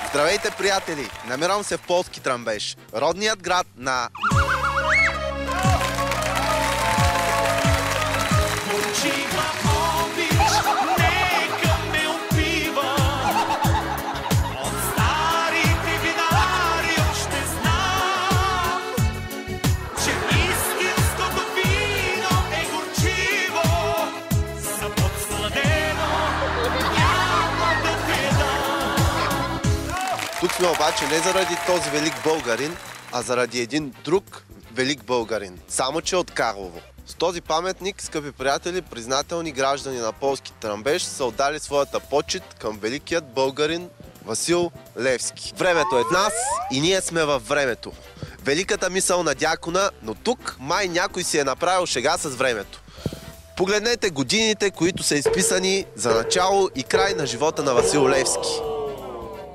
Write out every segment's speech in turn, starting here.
Здравейте, приятели! Намирам се в Полски Тръмбеш, родният град на... Тук сме обаче не заради този велик българин, а заради един друг велик българин, само че от Карлово. С този паметник, скъпи приятели, признателни граждани на Полски Тръмбеш са отдали своята почит към великият българин Васил Левски. Времето е нас и ние сме във времето. Великата мисъл на дякона, но тук май някой си е направил шега с времето. Погледнете годините, които са изписани за начало и край на живота на Васил Левски.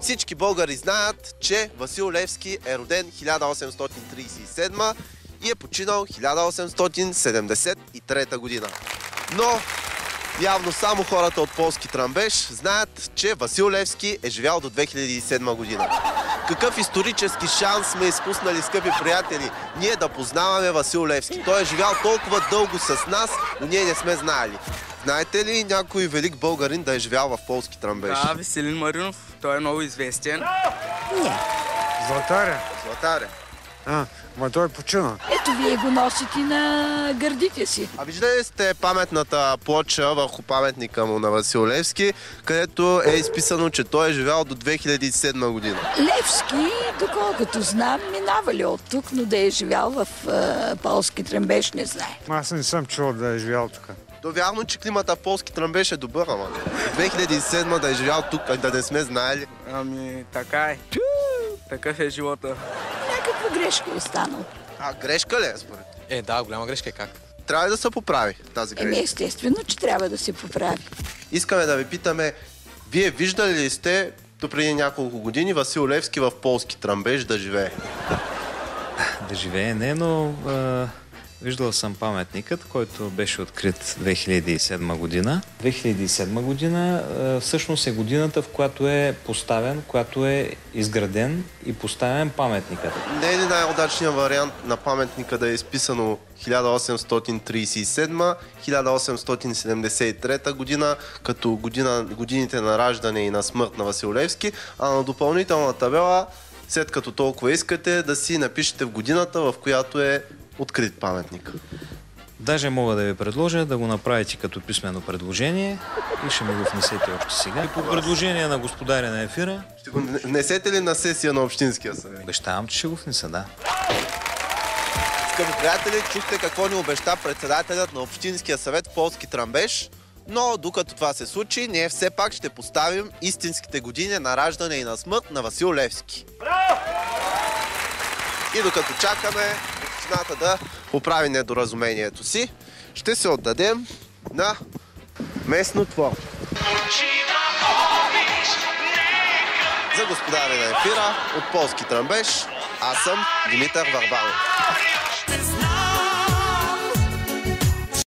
Всички българи знаят, че Васил Левски е роден 1837 и е починал 1873 година. Но явно само хората от Полски Тръмбеш знаят, че Васил Левски е живял до 2007 година. Какъв исторически шанс сме изпуснали, скъпи приятели, ние да познаваме Васил Левски. Той е живял толкова дълго с нас, но ние не сме знаели. Знаете ли някой велик българин да е живял в Полски Тръмбеш? Да, Веселин Маринов. Той е много известен. Не. Златаря. Златаря. Ма той почина. Ето вие го носите на гърдите си. А виждали ли сте паметната плоча върху паметника му на Васил Левски, където е изписано, че той е живял до 2007 година? Левски, доколкото знам, минава ли от тук, но да е живял в Полски Тръмбеш, не знае. Аз не съм чул да е живял тук. То вярно, че климата в Полски Тръмбеш е добър, ама 2007 да е живял тук, да не сме знаели. Ами, така е. Такъв е живота. Някаква грешка е станала. Грешка ли е според? Да, голяма грешка е как? Трябва да се поправи тази грешка. Естествено, че трябва да се поправи. Искаме да ви питаме, вие виждали ли сте до преди няколко години Васил Левски в Полски Тръмбеш да живее? Да живее не, но виждал съм паметникът, който беше открит 2007 година. 2007 година всъщност е годината, в която е поставен, която е изграден и поставен паметникът. Не е ли най-удачният вариант на паметника да е изписано 1837-1873 година, като годините на раждане и на смърт на Васил Левски, а на допълнителна табела, след като толкова искате, да си напишете в годината, в която е открит паметник. Даже мога да ви предложа да го направите като писмено предложение и ще ми го внесете още сега. И по предложение на господаря на ефира. Ще го внесете ли на сесия на Общинския съвет? Обещавам, че ще го внеса, да. Скъпи приятели, чухте какво ни обеща председателят на Общинския съвет в Полски Тръмбеш, но докато това се случи, ние все пак ще поставим истинските години на раждане и на смърт на Васил Левски. И докато чакаме общината да поправи недоразумението си, ще се отдадем на местно творчество. За господаря на ефира от Полски Тръмбеш, аз съм Димитър Върбанов.